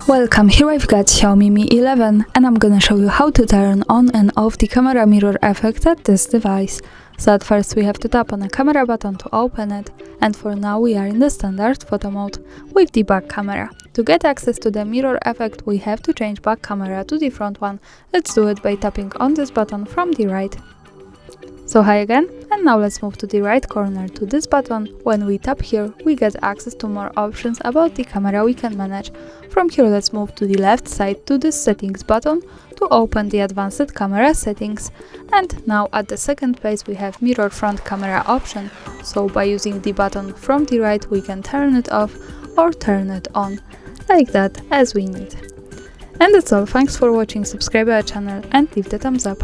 Welcome, here I've got Xiaomi Mi 11 and I'm gonna show you how to turn on and off the camera mirror effect at this device. So at first we have to tap on the camera button to open it, and for now we are in the standard photo mode with the back camera. To get access to the mirror effect we have to change back camera to the front one. Let's do it by tapping on this button from the right. So hi again, and now let's move to the right corner to this button. When we tap here, we get access to more options about the camera we can manage. From here let's move to the left side to this settings button to open the advanced camera settings. And now at the second place we have mirror front camera option. So by using the button from the right we can turn it off or turn it on, like that, as we need. And that's all, thanks for watching, subscribe our channel and leave the thumbs up.